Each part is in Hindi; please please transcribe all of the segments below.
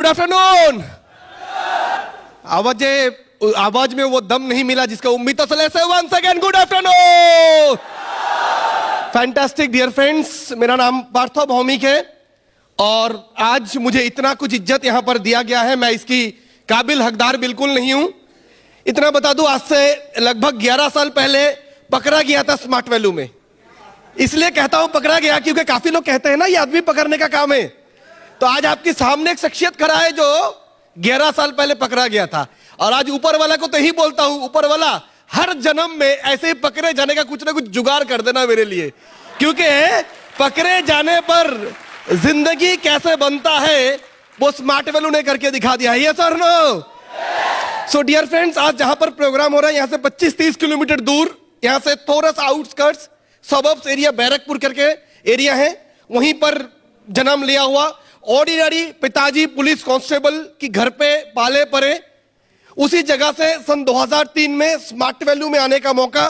आफ्टरनून। आवाज में वो दम नहीं मिला जिसका उम्मीद तो चले से। Once again good afternoon. Fantastic dear friends, मेरा नाम पार्थो भौमिक है और आज मुझे इतना कुछ इज्जत यहां पर दिया गया है, मैं इसकी काबिल हकदार बिल्कुल नहीं हूं। इतना बता दूं, आज से लगभग 11 साल पहले पकड़ा गया था स्मार्ट वैल्यू में। इसलिए कहता हूं पकड़ा गया क्योंकि काफी लोग कहते हैं ना ये आदमी पकड़ने का काम है। तो आज आपके सामने एक शख्सियत खड़ा है जो 11 साल पहले पकड़ा गया था और आज ऊपर वाला को तो ही बोलता हूं, ऊपर वाला हर जन्म में ऐसे ही पकड़े जाने का कुछ ना कुछ जुगाड़ कर देना मेरे लिए, क्योंकि पकड़े जाने पर जिंदगी कैसे बनता है वो स्मार्ट वैल्यू ने करके दिखा दिया है। यस और नो? सो डियर फ्रेंड्स, आज जहां पर प्रोग्राम हो रहा है यहां से 25-30 किलोमीटर दूर, यहां से थोड़ा सा आउटस्कर्ट्स सबब्स एरिया बैरकपुर करके एरिया है, वहीं पर जन्म लिया हुआ ऑर्डिनरी पिताजी पुलिस कांस्टेबल की घर पे पाले पड़े। उसी जगह से सन 2003 में स्मार्ट वैल्यू में आने का मौका।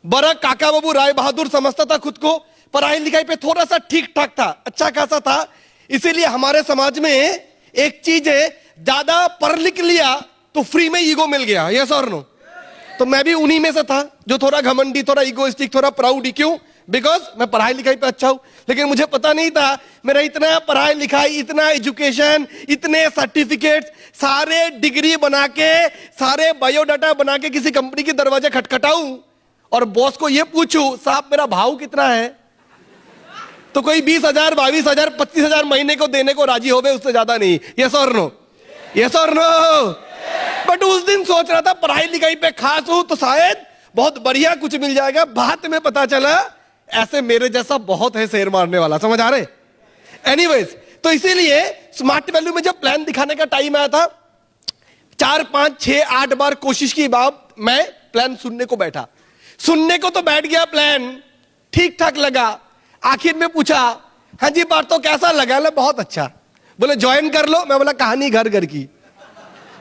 बड़ा काका बाबू राय बहादुर समझता था खुद को, पढ़ाई लिखाई पे थोड़ा सा ठीक ठाक था, अच्छा खासा था। इसीलिए हमारे समाज में एक चीज है, ज्यादा पढ़ लिख लिया तो फ्री में ईगो मिल गया। यस और नो? तो मैं भी उन्हीं में से था जो थोड़ा घमंडी, थोड़ा ईगोइस्टिक, थोड़ा प्राउड। क्यों? बिकॉज मैं पढ़ाई लिखाई पे अच्छा हूं, लेकिन मुझे पता नहीं था मेरा इतना पढ़ाई लिखाई, इतना एजुकेशन, इतने सर्टिफिकेट, सारे डिग्री बना के, सारे बायोडाटा बना के किसी कंपनी के दरवाजे खटखटाऊं और बॉस को यह पूछूं साहब मेरा भाव कितना है, तो कोई 20,000, 22,000, 25,000 महीने को देने को राजी हो गए, उससे ज्यादा नहीं। यस और नो? यस और नो? बट उस दिन सोच रहा था पढ़ाई लिखाई पे खास हूं तो शायद बहुत बढ़िया कुछ मिल जाएगा। बात में पता चला ऐसे मेरे जैसा बहुत है शेर मारने वाला। समझ आ रहे? एनीवेज, तो इसीलिए स्मार्ट वैल्यू में जब प्लान दिखाने का टाइम आया था, 4, 5, 6, 8 बार कोशिश की बात, मैं प्लान सुनने को बैठा। सुनने को तो बैठ गया, प्लान ठीक ठाक लगा। आखिर में पूछा, हाँ जी बात तो कैसा लगा? बहुत अच्छा। बोले ज्वाइन कर लो। मैं बोला कहानी घर घर की।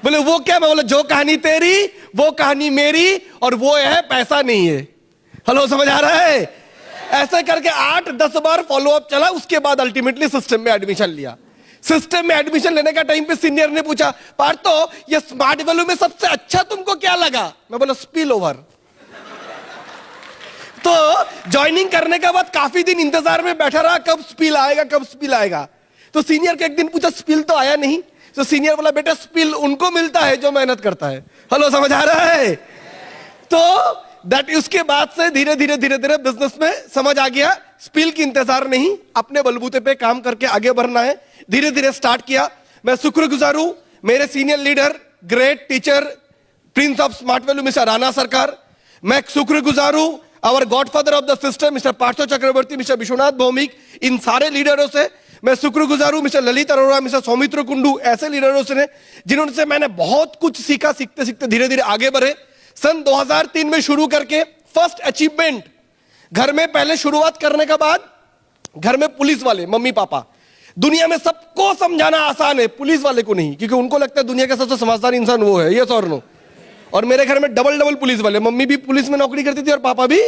बोले वो क्या? मैं बोला जो कहानी तेरी वो कहानी मेरी और वो है पैसा नहीं है। हेलो, समझ आ रहा है? ऐसे करके 8-10 बार फॉलोअप चला। उसके बाद अल्टीमेटली सिस्टम में एडमिशन लिया। सिस्टम में एडमिशन लेने का टाइम पे सीनियर ने पूछा, पार्थो ये स्मार्ट वैल्यू में सबसे अच्छा तुमको क्या लगा? मैं बोला स्पिल ओवर। तो ज्वाइनिंग करने के बाद काफी दिन इंतजार में बैठा रहा, कब स्पिल आएगा, कब स्पिल आएगा। तो सीनियर को एक दिन पूछा, स्पिल तो आया नहीं। तो सीनियर बोला, बेटा स्पिल उनको मिलता है जो मेहनत करता है। हेलो, समझ आ रहा है? तो दैट उसके बाद से धीरे धीरे बिजनेस में समझ आ गया, स्पिल की इंतजार नहीं, अपने बलबूते पे काम करके आगे बढ़ना है। धीरे धीरे स्टार्ट किया। मैं शुक्रगुजार हूं मेरे senior leader, great teacher, prince of smart value mister Rana Sarkar. मैं शुक्रगुजार हूं our godfather of the system mister Partho Chakraborty, mister Vishwanath Bhowmik. इन सारे लीडरों से मैं शुक्रगुजार हूं, मिस्टर ललित अरोड़ा, मिस्टर सौमित्र कुंडू, ऐसे लीडरों से जिन्होंने मैंने बहुत कुछ सीखा। सीखते सीखते धीरे धीरे आगे बढ़े। सन 2003 में शुरू करके फर्स्ट अचीवमेंट, घर में पहले शुरुआत करने के बाद घर में पुलिस वाले मम्मी पापा, दुनिया में सबको समझाना आसान है, पुलिस वाले को नहीं, क्योंकि उनको लगता है दुनिया का सबसे समझदार इंसान वो है। यस और नो? और मेरे घर में डबल पुलिस वाले, मम्मी भी पुलिस में नौकरी करती थी और पापा भी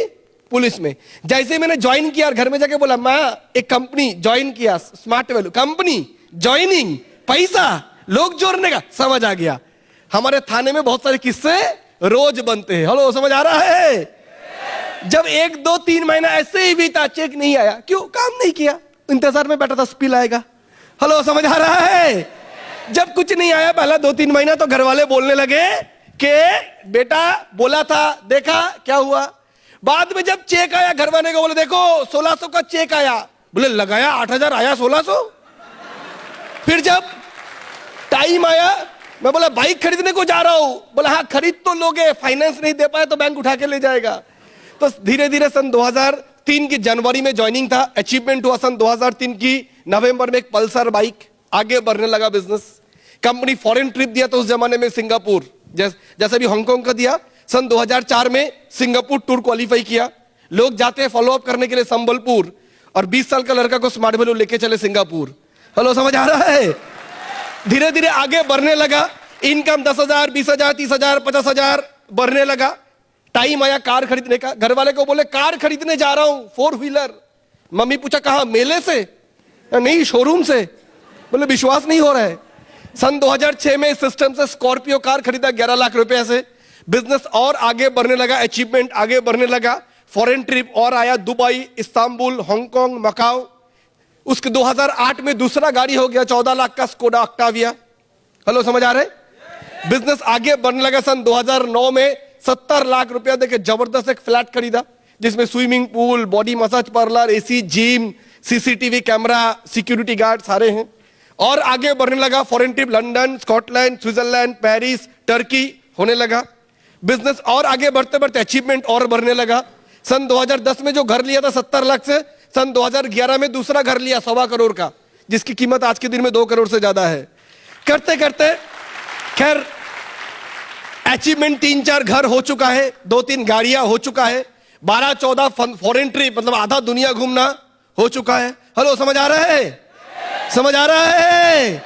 पुलिस में। जैसे मैंने ज्वाइन किया और घर में जाके बोला मैं एक कंपनी ज्वाइन किया, स्मार्ट वैल्यू कंपनी, ज्वाइनिंग, पैसा, लोग जोड़ने का, समझ आ गया। हमारे थाने में बहुत सारे किस्से रोज बनते हैं। हेलो, समझ आ रहा है? जब 1, 2, 3 महीना ऐसे ही बीता, चेक नहीं आया, क्यों? काम नहीं किया, इंतजार में बैठा था स्पिल आएगा। हेलो, समझ आ रहा है? जब कुछ नहीं आया पहला 2-3 महीना तो घर वाले बोलने लगे कि बेटा बोला था, देखा क्या हुआ। बाद में जब चेक आया, घर वाले को बोले देखो 1600 का चेक आया। बोले लगाया 8,000 आया 1600। फिर जब टाइम आया, मैं बोला बाइक खरीदने को जा रहा हूं। बोला हाँ खरीद तो लोगे, फाइनेंस नहीं दे पाए तो बैंक उठा के ले जाएगा। तो धीरे धीरे सन 2003 की जनवरी में ज्वाइनिंग था, अचीवमेंट हुआ सन 2003 की नवंबर में एक पल्सर बाइक। आगे बढ़ने लगा बिजनेस। कंपनी फॉरेन ट्रिप दिया तो उस जमाने में सिंगापुर, जैसे भी हांगकांग का दिया। सन 2004 में सिंगापुर टूर क्वालिफाई किया। लोग जाते हैं फॉलोअप करने के लिए संबलपुर, और 20 साल का लड़का को स्मार्ट वैल्यू लेके चले सिंगापुर। हेलो, समझ आ रहा है? धीरे धीरे आगे बढ़ने लगा। इनकम 10,000, 20,000, 30,000, 50,000 बढ़ने लगा। टाइम आया कार खरीदने का। घर वाले को बोले कार खरीदने जा रहा हूं, 4 व्हीलर। मम्मी पूछा कहां? मेले से? नहीं, शोरूम से। बोले विश्वास नहीं हो रहा है। सन 2006 में इस सिस्टम से स्कॉर्पियो कार खरीदा 11 लाख रुपए से। बिजनेस और आगे बढ़ने लगा, अचीवमेंट आगे बढ़ने लगा। फॉरेन ट्रिप और आया, दुबई, इस्तांबुल, हांगकांग, मकाओ। उसके 2008 में दूसरा गाड़ी हो गया 14 लाख का स्कोडा ऑक्टाविया। हेलो, समझ आ रहे? बिजनेस आगे बढ़ने लगा। सन 2009 में 70 लाख रुपया देके जबरदस्त एक फ्लैट खरीदा जिसमें swimming pool, body massage parlour, AC, gym, CCTV camera, security guard सारे हैं। और आगे बढ़ने लगा। Foreign trip London, Scotland, Switzerland, Paris, Turkey होने लगा। बिजनेस और आगे बढ़ते बढ़ते अचीवमेंट और बढ़ने लगा। सन 2010 में जो घर लिया था 70 लाख से, सन 2011 में दूसरा घर लिया 1.25 करोड़ का, जिसकी कीमत आज के दिन में 2 करोड़ से ज्यादा है। करते करते खैर अचीवमेंट 3-4 घर हो चुका है, 2-3 गाड़ियां हो चुका है, 12-14 फॉरेन ट्रिप, मतलब आधा दुनिया घूमना हो चुका है। हेलो, समझ आ रहा है? समझ आ रहा है?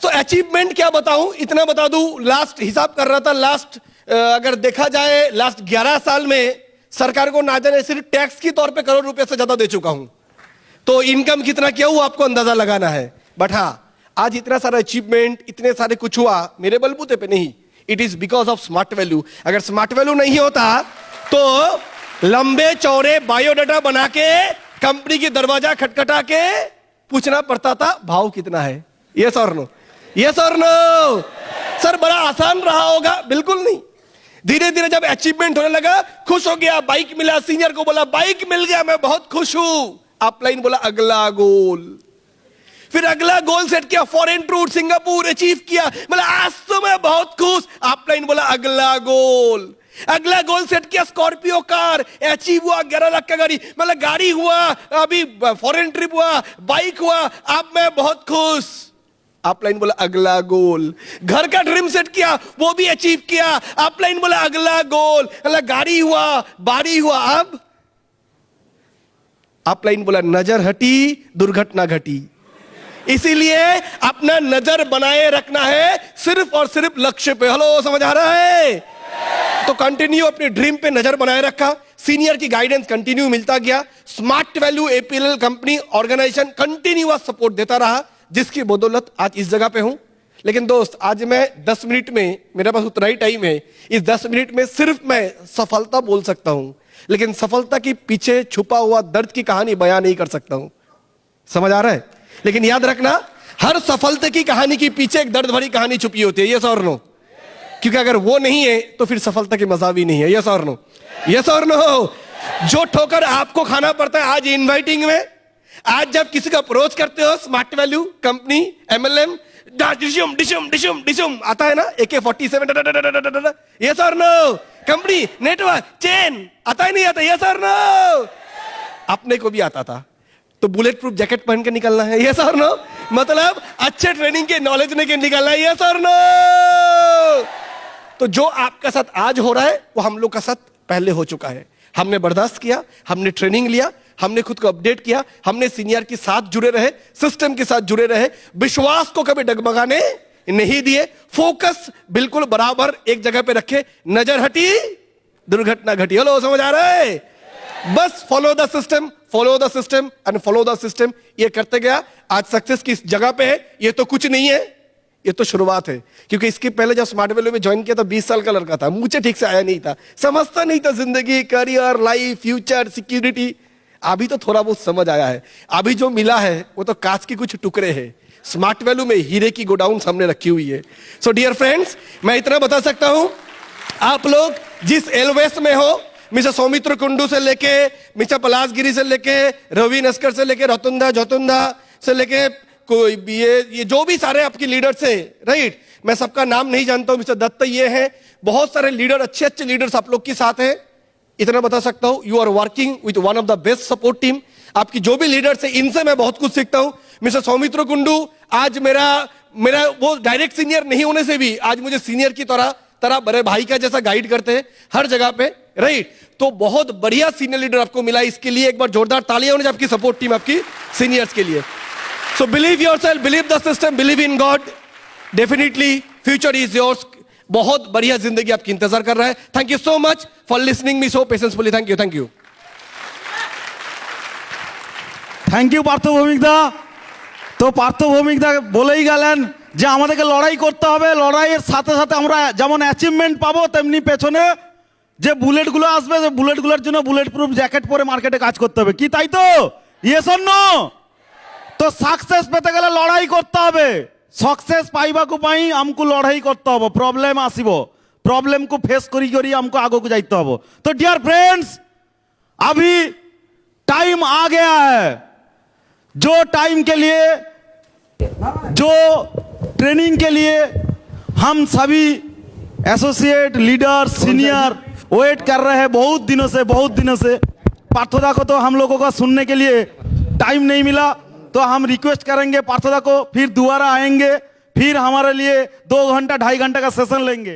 तो अचीवमेंट क्या बताऊं, इतना बता दूं, लास्ट हिसाब कर रहा था, लास्ट अगर देखा जाए लास्ट 11 साल में सरकार को ना जाने सिर्फ टैक्स के तौर पे करोड़ रुपए से ज्यादा दे चुका हूं। तो इनकम कितना किया हुआ आपको अंदाजा लगाना है। बट हाँ, आज इतना सारा अचीवमेंट, इतने सारे कुछ हुआ मेरे बलबूते पे नहीं, it is because of smart value. अगर स्मार्ट वैल्यू नहीं होता तो लंबे चौड़े बायोडाटा बना के कंपनी की दरवाजा खटखटा के पूछना पड़ता था भाव कितना है। यस और नो? यस और नो? सर बड़ा आसान रहा होगा? बिल्कुल नहीं। धीरे धीरे जब अचीवमेंट होने लगा, खुश हो गया, बाइक मिला, सीनियर को बोला बाइक मिल गया, मैं बहुत खुश हूं। अपलाइन बोला अगला गोल। फिर अगला गोल सेट किया, फॉरेन टूर सिंगापुर अचीव किया, बोला आज तो मैं बहुत खुश। अपलाइन बोला अगला गोल। अगला गोल सेट किया, स्कॉर्पियो कार अचीव हुआ, 11 लाख का गाड़ी, मतलब गाड़ी हुआ, अभी फॉरेन ट्रिप हुआ, बाइक हुआ, अब मैं बहुत खुश। अपलाइन बोला अगला गोल। घर का ड्रीम सेट किया, वो भी अचीव किया। अपलाइन बोला अगला गोल, मतलब गाड़ी हुआ, बाड़ी हुआ। अब अपलाइन बोला नजर हटी, दुर्घटना घटी। इसीलिए अपना नजर बनाए रखना है सिर्फ और सिर्फ लक्ष्य पे। हेलो, समझ आ रहा है? तो कंटिन्यू अपने ड्रीम पे नजर बनाए रखा, सीनियर की गाइडेंस कंटिन्यू मिलता गया, smart value APL company organisation continuous support देता रहा, जिसकी बदौलत आज इस जगह पे हूं। लेकिन दोस्त, आज मैं 10 मिनट में, मेरे पास उतना ही टाइम है, इस 10 मिनट में सिर्फ मैं सफलता बोल सकता हूं, लेकिन सफलता के पीछे छुपा हुआ दर्द की कहानी बयान नहीं कर सकता हूं। समझ आ रहा है? लेकिन याद रखना, हर सफलता की कहानी के पीछे एक दर्द भरी कहानी छुपी होती है। यस और नो? क्योंकि अगर वो नहीं है तो फिर सफलता की मजा भी नहीं है। यस और नो? यस और नो? जो ठोकर आपको खाना पड़ता है आज इनवाइटिंग में, आज जब किसी को अप्रोच करते हो, स्मार्ट वैल्यू कंपनी, एमएलएम, डिशुम डिशुम डिशुम डिशुम आता है ना, AK-47, यस और नो? कंपनी, नेटवर्क, चेन आता ही नहीं आता। यस और नो? अपने को भी आता था, तो बुलेट प्रूफ जैकेट पहन के निकलना है। यस और नो? मतलब अच्छे ट्रेनिंग के नॉलेज लेके निकलना है। यस और नो? तो जो आपका साथ आज हो रहा है वो हम लोग का साथ पहले हो चुका है। हमने बर्दाश्त किया, हमने ट्रेनिंग लिया, हमने खुद को अपडेट किया, हमने सीनियर के साथ जुड़े रहे, सिस्टम के साथ जुड़े रहे, विश्वास को कभी डगमगाने नहीं दिए, फोकस बिल्कुल बराबर एक जगह पे रखे, नजर हटी, दुर्घटना घटी। हेलो, समझ आ रहा है? बस follow the system, follow the system and follow the system, ये करते गया। आज सक्सेस किस जगह पे है ये तो कुछ नहीं है, ये तो शुरुआत है। क्योंकि इसके पहले जब स्मार्ट वैल्यू में ज्वाइन किया था 20 साल का लड़का था, मुझे ठीक से आया नहीं था, समझता नहीं था जिंदगी, करियर, लाइफ, फ्यूचर, सिक्योरिटी। अभी तो थोड़ा बहुत समझ आया है। अभी जो मिला है वो तो कांच के कुछ टुकड़े हैं, स्मार्ट वैल्यू में हीरे की गोडाउन सामने रखी हुई है। सो डियर फ्रेंड्स, मैं इतना बता सकता हूं, आप लोग जिस एलवेस में हो, मिस्टर सौमित्र कुंडू से लेके, मिस्टर पलासगिरी से लेके, रवि नस्कर से लेके, रतुंधा जोतुंधा से लेके, कोई भी ये जो भी सारे आपके लीडर्स हैं, राइट, मैं सबका नाम नहीं जानता हूं, मिस्टर दत्त ये हैं, बहुत सारे लीडर, अच्छे अच्छे लीडर्स आप लोग के साथ हैं। इतना बता सकता हूं, you are working with one of the best support team. आपकी जो भी लीडर्स है, इनसे मैं बहुत कुछ सीखता हूं। मिस्टर सौमित्र कुंडू आज मेरा वो डायरेक्ट सीनियर नहीं होने से भी आज मुझे सीनियर की तरह बड़े भाई का जैसा गाइड करते हैं हर जगह पे, राइट। तो बहुत बढ़िया सीनियर लीडर आपको मिला, इसके लिए एक बार जोरदार तालियां होनी चाहिए आपकी सपोर्ट टीम, आपकी सीनियर्स के लिए। So believe yourself, believe the system, believe in God, definitely future is yours. बहुत बढ़िया जिंदगी आपकी इंतजार कर रहा है। Thank you so much for listening me so patiencefully. Thank you, thank you, thank you Partha Bhowmik दा। তো পার্থভৌমিক দা বলেই গেলেন যে আমাদেরকে লড়াই করতে হবে, লড়াইয়ের সাথে সাথে আমরা যেমন অ্যাচিভমেন্ট পাবো তেমনি পেছনে যে বুলেটগুলো আসবে, যে বুলেটগুলোর জন্য বুলেট প্রুফ জ্যাকেট পরে মার্কেটে কাজ করতে হবে। কি তাই তো? Yes or no? তো सक्सेस পেতে গেলে লড়াই করতে হবে। सक्सेस পাইବାକୁ ପାଇଁ ଆମକୁ লড়াই করতে হবে। প্রবলেম আসিব, প্রবলেম को फेस करी करी हमको आगे को जाते হবে। तो डियर फ्रेंड्स, अभी टाइम आ गया है जो टाइम के लिए, जो ट्रेनिंग के लिए हम सभी एसोसिएट लीडर सीनियर वेट कर रहे हैं बहुत दिनों से। पार्थदा को तो हम लोगों का सुनने के लिए टाइम नहीं मिला, तो हम रिक्वेस्ट करेंगे पार्थदा को, फिर दोबारा आएंगे, फिर हमारे लिए 2 घंटा 2.5 घंटा का सेशन लेंगे।